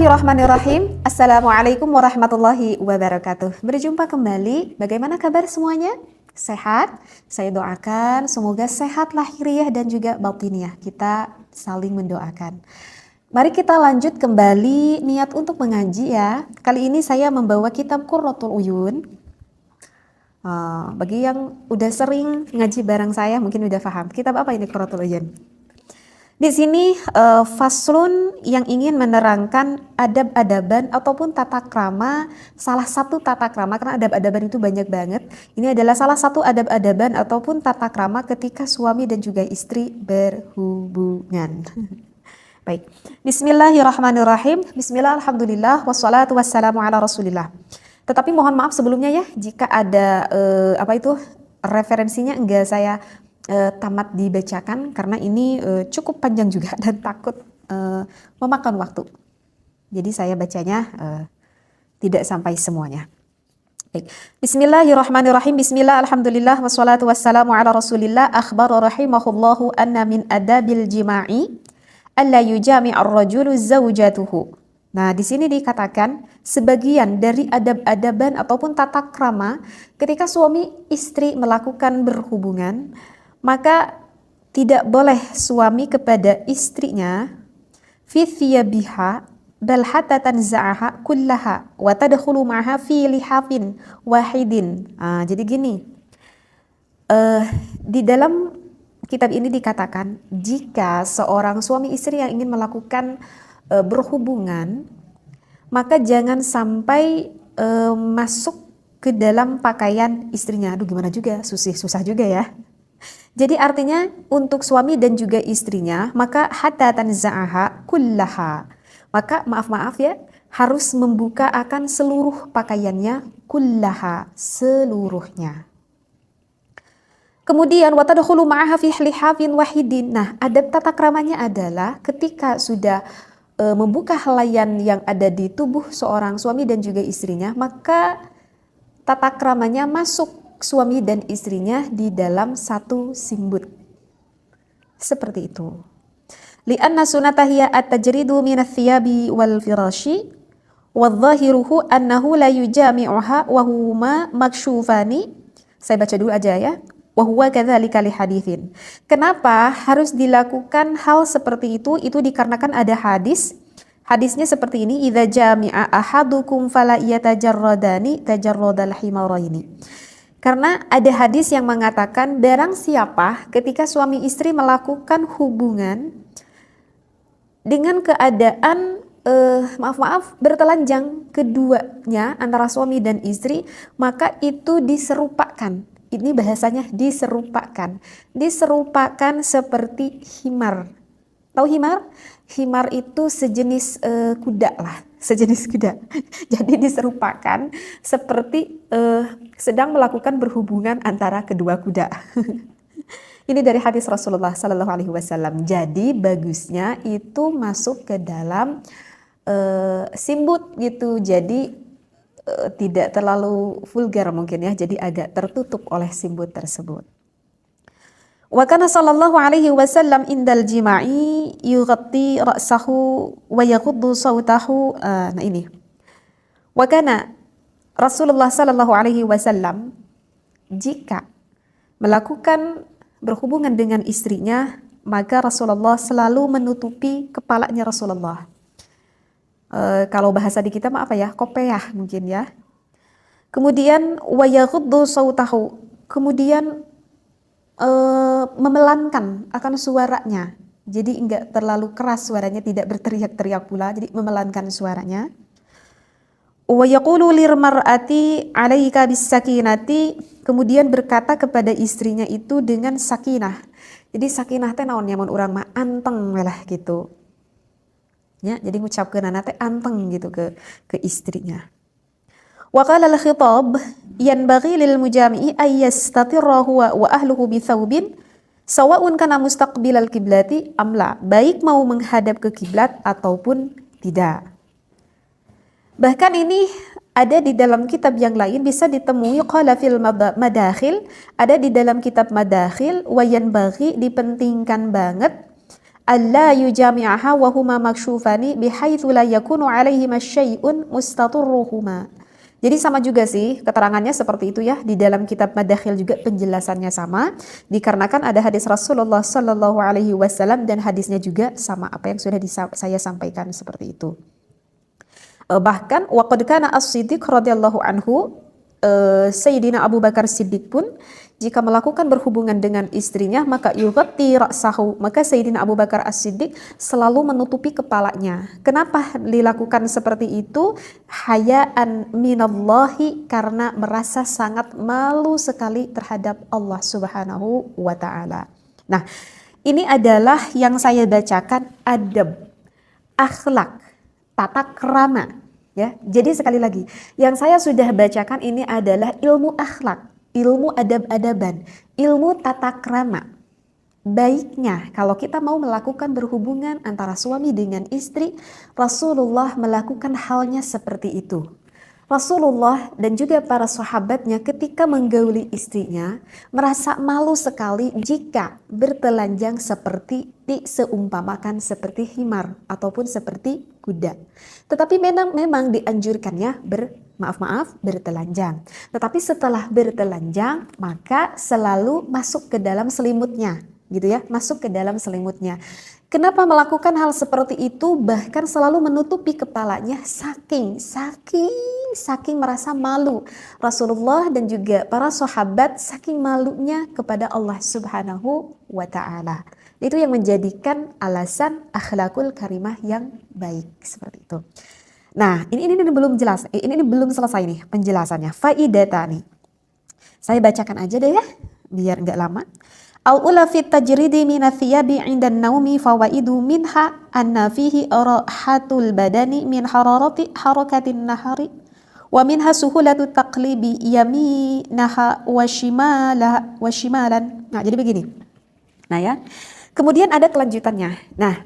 Bismillahirrahmanirrahim. Assalamualaikum warahmatullahi wabarakatuh. Berjumpa kembali. Bagaimana kabar semuanya? Sehat? Saya doakan semoga sehat lahiriah dan juga batiniah. Kita saling mendoakan. Mari kita lanjut kembali niat untuk mengaji ya. Kali ini saya membawa kitab Qurratul Uyun. Bagi yang udah sering ngaji bareng saya mungkin udah paham. Kitab apa ini Qurratul Uyun? Di sini faslun yang ingin menerangkan adab-adaban ataupun tata krama, salah satu tata krama, karena adab-adaban itu banyak banget. Ini adalah salah satu adab-adaban ataupun tata krama ketika suami dan juga istri berhubungan. Baik, bismillahirrahmanirrahim. Bismillah, alhamdulillah, wassalatu wassalamu ala rasulillah. Tetapi mohon maaf sebelumnya ya, jika ada referensinya enggak saya tamat dibacakan karena ini cukup panjang juga dan takut memakan waktu. Jadi saya bacanya tidak sampai semuanya. Baik. Bismillahirrahmanirrahim. Bismillah, alhamdulillah, wassalatu wassalamu ala rasulillah. Akhbara rahimahullahu anna min adabil jima'i alla yujami'ar rajulu zawjatuhu. Nah, di sini dikatakan sebagian dari adab-adaban ataupun tata krama ketika suami istri melakukan berhubungan, maka tidak boleh suami kepada istrinya fi thiyabiha bal hatta tanza'aha kullaha wa tadkhulu ma'aha fi lihafin wahidin. Jadi gini, di dalam kitab ini dikatakan jika seorang suami istri yang ingin melakukan berhubungan, maka jangan sampai masuk ke dalam pakaian istrinya. Aduh, gimana juga, susah juga ya. Jadi artinya untuk suami dan juga istrinya, maka hatta tanza'aha kullaha. Maka maaf ya, harus membuka akan seluruh pakaiannya, kullaha, seluruhnya. Kemudian watadkhulu ma'aha fi lihafin wahidin. Nah, adab tata kramanya adalah ketika sudah membuka helaian yang ada di tubuh seorang suami dan juga istrinya, maka tata kramanya masuk suami dan istrinya di dalam satu simbut. Seperti itu. Li'anna sunatahiyya at-tajridu minats thiyabi wal firashi wadh-dhahiruhu annahu la yujami'uha wa huma makshufani. Saya baca dulu aja ya. Wa huwa kadzalika li haditsin. Kenapa harus dilakukan hal seperti itu? Itu dikarenakan ada hadis. Hadisnya seperti ini, idza jami'a ahadukum fala yatajarradani tajarradal himaraini. Karena ada hadis yang mengatakan barang siapa ketika suami istri melakukan hubungan dengan keadaan bertelanjang keduanya antara suami dan istri, maka itu diserupakan. Ini bahasanya diserupakan. Diserupakan seperti himar. Tahu himar? Himar itu sejenis kuda lah. Sejenis kuda. Jadi diserupakan seperti sedang melakukan berhubungan antara kedua kuda. Ini dari hadis Rasulullah Sallallahu Alaihi Wasallam. Jadi bagusnya itu masuk ke dalam simbut gitu. Jadi tidak terlalu vulgar mungkin ya. Jadi agak tertutup oleh simbut tersebut. Wa kana sallallahu alaihi wasallam indal jima'i yughatti ra'sahu wa yaghuddu sautahu. Nah ini. Wa kana Rasulullah sallallahu alaihi wasallam jika melakukan berhubungan dengan istrinya, maka Rasulullah selalu menutupi kepalanya Rasulullah. Kalau bahasa di kita apa ya? Kopiah mungkin ya. Kemudian wa yaghuddu sautahu. Kemudian memelankan akan suaranya, jadi enggak terlalu keras suaranya, tidak berteriak-teriak pula, jadi memelankan suaranya. Wa yaqulu lirmar'ati 'alaika bis-sakinati, kemudian berkata kepada istrinya itu dengan sakinah. Jadi sakinah teh naon nyamun urang mah anteng lah gitu. Ya, jadi ngucapkeunana teh anteng gitu ke istrinya. Wa qala al-khitab yanbaghi lil mujami'i ay yastatirra huwa wa ahluhu bi thawbin sawa'un kana mustaqbilal qiblati am la, baik mau menghadap ke kiblat ataupun tidak. Bahkan ini ada di dalam kitab yang lain, bisa ditemui qala fil madakhil, ada di dalam kitab madakhil, wa yanbaghi, dipentingkan banget alla yujami'aha wa huma maksyufani bihaitsu la yakunu 'alaihima syai'un mustaturruhuma. Jadi sama juga sih keterangannya seperti itu ya, di dalam kitab Madakhil juga penjelasannya sama, dikarenakan ada hadis Rasulullah Shallallahu Alaihi Wasallam dan hadisnya juga sama apa yang sudah saya sampaikan seperti itu. Bahkan waqad kana as-Siddiq radhiyallahu anhu, Sayyidina Abu Bakar Siddiq pun jika melakukan berhubungan dengan istrinya maka yughatti ra'sahu, maka Sayyidina Abu Bakar As-Siddiq selalu menutupi kepalanya. Kenapa dilakukan seperti itu? Hayaan minallahi, karena merasa sangat malu sekali terhadap Allah Subhanahu wa taala. Nah, ini adalah yang saya bacakan adab, akhlak, tata krama ya. Jadi sekali lagi, yang saya sudah bacakan ini adalah ilmu akhlak, ilmu adab-adaban, ilmu tata krama. Baiknya kalau kita mau melakukan berhubungan antara suami dengan istri, Rasulullah melakukan halnya seperti itu. Rasulullah dan juga para sahabatnya ketika menggauli istrinya merasa malu sekali jika bertelanjang seperti seumpamakan seperti himar ataupun seperti kuda. Tetapi memang dianjurkannya bertelanjang. Tetapi setelah bertelanjang maka selalu masuk ke dalam selimutnya, gitu ya, masuk ke dalam selimutnya. Kenapa melakukan hal seperti itu? Bahkan selalu menutupi kepalanya saking merasa malu. Rasulullah dan juga para sahabat saking malunya kepada Allah Subhanahu wa taala. Itu yang menjadikan alasan akhlakul karimah yang baik seperti itu. Nah, ini belum jelas. Ini belum selesai nih penjelasannya. Faidatani. Saya bacakan aja deh ya, biar enggak lama. Al-ula fit tajridi min athiyabi 'inda an-naumi fawaidu minha anna fihi rahatul badani min harakatin nahari wa minha suhulatu taqlibi yaminaha wa shimalan. Nah, jadi begini. Nah ya. Kemudian ada kelanjutannya. Nah,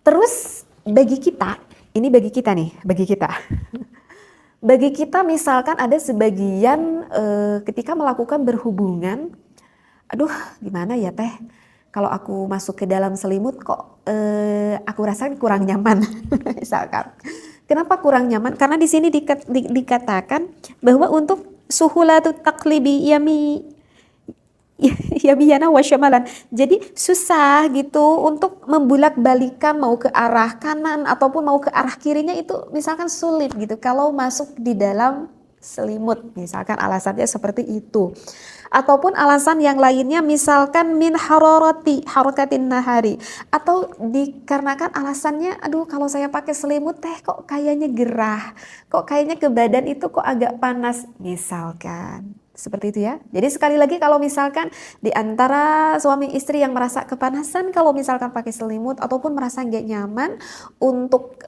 terus bagi kita nih. Bagi kita misalkan ada sebagian ketika melakukan berhubungan, aduh gimana ya teh, kalau aku masuk ke dalam selimut kok aku rasakan kurang nyaman. Misalkan, kenapa kurang nyaman? Karena di sini dikatakan bahwa untuk suhulatut taqlibi yamiyana wa syamalan, jadi susah gitu untuk membulak-balikan mau ke arah kanan ataupun mau ke arah kirinya, itu misalkan sulit gitu kalau masuk di dalam selimut, misalkan alasannya seperti itu. Ataupun alasan yang lainnya misalkan min harakatin nahari, atau dikarenakan alasannya aduh kalau saya pakai selimut teh kok kayaknya gerah, kok kayaknya ke badan itu kok agak panas, misalkan seperti itu ya. Jadi sekali lagi kalau misalkan di antara suami istri yang merasa kepanasan kalau misalkan pakai selimut ataupun merasa nggak nyaman untuk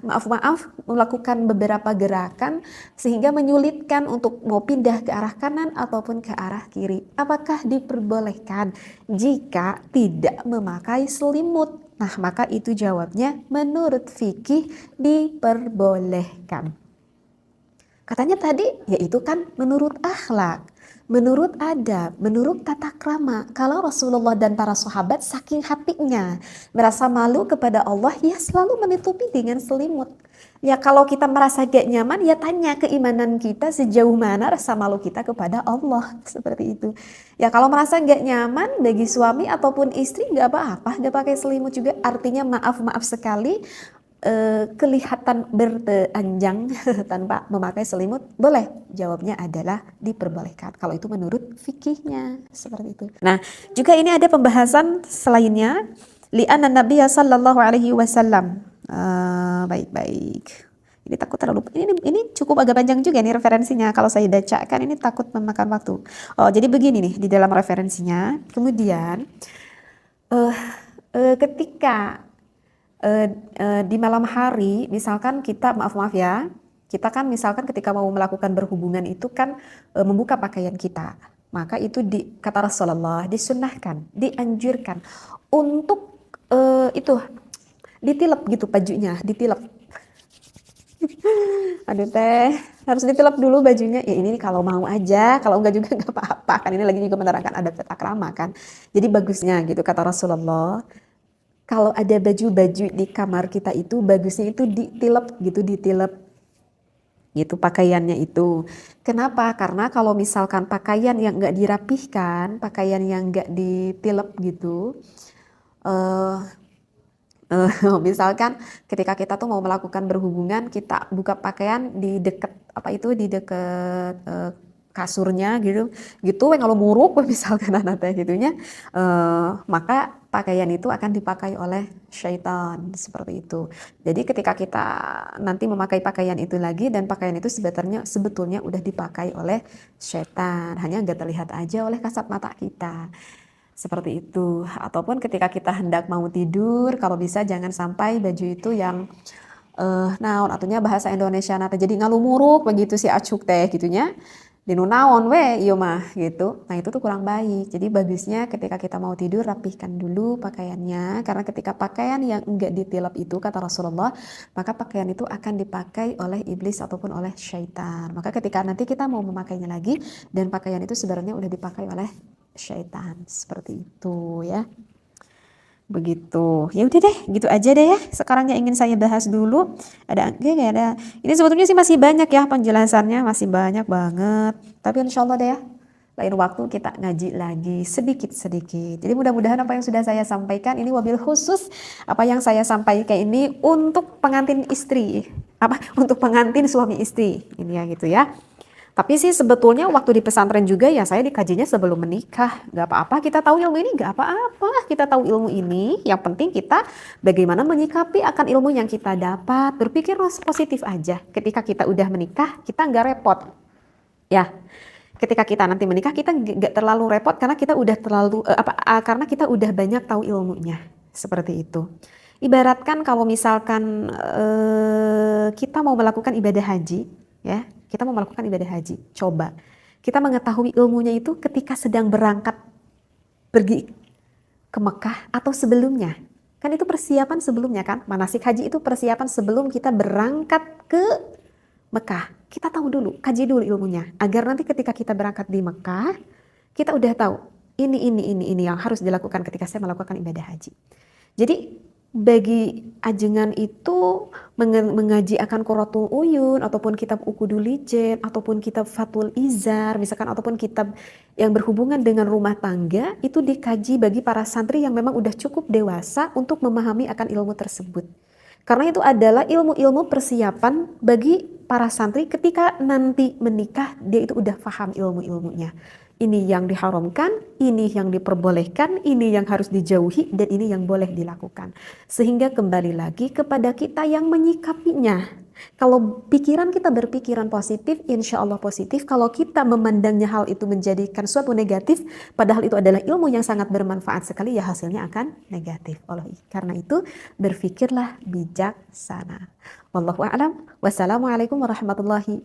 maaf melakukan beberapa gerakan sehingga menyulitkan untuk mau pindah ke arah kanan ataupun ke arah kiri, apakah diperbolehkan jika tidak memakai selimut? Nah, maka itu jawabnya menurut fikih diperbolehkan. Katanya tadi, yaitu kan menurut akhlak, menurut adab, menurut tata krama. Kalau Rasulullah dan para sahabat saking hatinya merasa malu kepada Allah, ya selalu menutupi dengan selimut. Ya kalau kita merasa gak nyaman, ya tanya keimanan kita sejauh mana rasa malu kita kepada Allah, seperti itu. Ya kalau merasa gak nyaman bagi suami ataupun istri, gak apa-apa, gak pakai selimut juga. Artinya maaf sekali, kelihatan bertelanjang tanpa memakai selimut, boleh? Jawabnya adalah diperbolehkan kalau itu menurut fikihnya, seperti itu. Nah, juga ini ada pembahasan selainnya, li'anna Nabiya sallallahu alaihi wasallam. Baik. Ini takut terlalu, ini cukup agak panjang juga nih referensinya, kalau saya bacakan ini takut memakan waktu. Oh, jadi begini nih di dalam referensinya. Kemudian ketika di malam hari, misalkan kita maaf ya, kita kan misalkan ketika mau melakukan berhubungan itu kan membuka pakaian kita, maka itu kata Rasulullah disunnahkan, dianjurkan untuk itu ditilep gitu bajunya, ditilep. Aduh teh, Harus ditilep dulu bajunya. Ya ini kalau mau aja, kalau enggak juga enggak apa-apa. Kan ini lagi juga menerangkan adab tata krama kan. Jadi bagusnya gitu kata Rasulullah. Kalau ada baju-baju di kamar kita itu bagusnya itu ditilep gitu, ditilep gitu pakaiannya itu. Kenapa? Karena kalau misalkan pakaian yang enggak dirapihkan, pakaian yang enggak ditilep gitu, eh misalkan ketika kita tuh mau melakukan berhubungan, kita buka pakaian di deket apa itu di deket kasurnya gitu, gitu kalau muruk misalkan anak gitunya, maka pakaian itu akan dipakai oleh syaitan seperti itu. Jadi ketika kita nanti memakai pakaian itu lagi dan pakaian itu sebetulnya udah dipakai oleh syaitan, hanya nggak terlihat aja oleh kasat mata kita. Seperti itu. Ataupun ketika kita hendak mau tidur, kalau bisa jangan sampai baju itu yang naon atunya bahasa Indonesia nate jadi ngalumuruk begitu si acuk teh gitunya. Dinu naon we ieu mah gitu. Nah, itu tuh kurang baik. Jadi bagusnya ketika kita mau tidur rapihkan dulu pakaiannya karena ketika pakaian yang enggak ditilap itu kata Rasulullah, maka pakaian itu akan dipakai oleh iblis ataupun oleh syaitan. Maka ketika nanti kita mau memakainya lagi dan pakaian itu sebenarnya udah dipakai oleh syaitan seperti itu ya. Begitu. Ya udah deh, gitu aja deh ya. Sekarang yang ingin saya bahas dulu enggak ada. Ini sebetulnya sih masih banyak ya penjelasannya, masih banyak banget. Tapi insya Allah deh ya, lain waktu kita ngaji lagi sedikit-sedikit. Jadi mudah-mudahan apa yang sudah saya sampaikan ini wabil khusus apa yang saya sampaikan ini untuk pengantin istri, untuk pengantin suami istri ini ya gitu ya. Tapi sih sebetulnya waktu di pesantren juga ya saya dikajinya sebelum menikah. Gak apa-apa kita tahu ilmu ini, gak apa-apa kita tahu ilmu ini. Yang penting kita bagaimana menyikapi akan ilmu yang kita dapat. Berpikir positif aja. Ketika kita udah menikah kita gak repot. Ya, ketika kita nanti menikah kita gak terlalu repot karena kita udah karena kita udah banyak tahu ilmunya. Seperti itu. Ibaratkan kalau misalkan kita mau melakukan ibadah haji, ya. Kita mau melakukan ibadah haji, coba kita mengetahui ilmunya itu ketika sedang berangkat pergi ke Mekah atau sebelumnya. Kan itu persiapan sebelumnya kan, manasik haji itu persiapan sebelum kita berangkat ke Mekah. Kita tahu dulu, kaji dulu ilmunya, agar nanti ketika kita berangkat di Mekah, kita udah tahu ini yang harus dilakukan ketika saya melakukan ibadah haji. Jadi bagi ajengan itu mengaji akan Qurratul Uyun ataupun kitab Uqudul Lijen ataupun kitab Fathul Izar misalkan ataupun kitab yang berhubungan dengan rumah tangga itu dikaji bagi para santri yang memang udah cukup dewasa untuk memahami akan ilmu tersebut. Karena itu adalah ilmu-ilmu persiapan bagi para santri ketika nanti menikah dia itu udah paham ilmu-ilmunya. Ini yang diharamkan, ini yang diperbolehkan, ini yang harus dijauhi, dan ini yang boleh dilakukan. Sehingga kembali lagi kepada kita yang menyikapinya. Kalau pikiran kita berpikiran positif, insya Allah positif. Kalau kita memandangnya hal itu menjadikan suatu negatif, padahal itu adalah ilmu yang sangat bermanfaat sekali, ya hasilnya akan negatif. Karena itu berpikirlah bijaksana. Wallahu a'lam. Wassalamualaikum warahmatullahi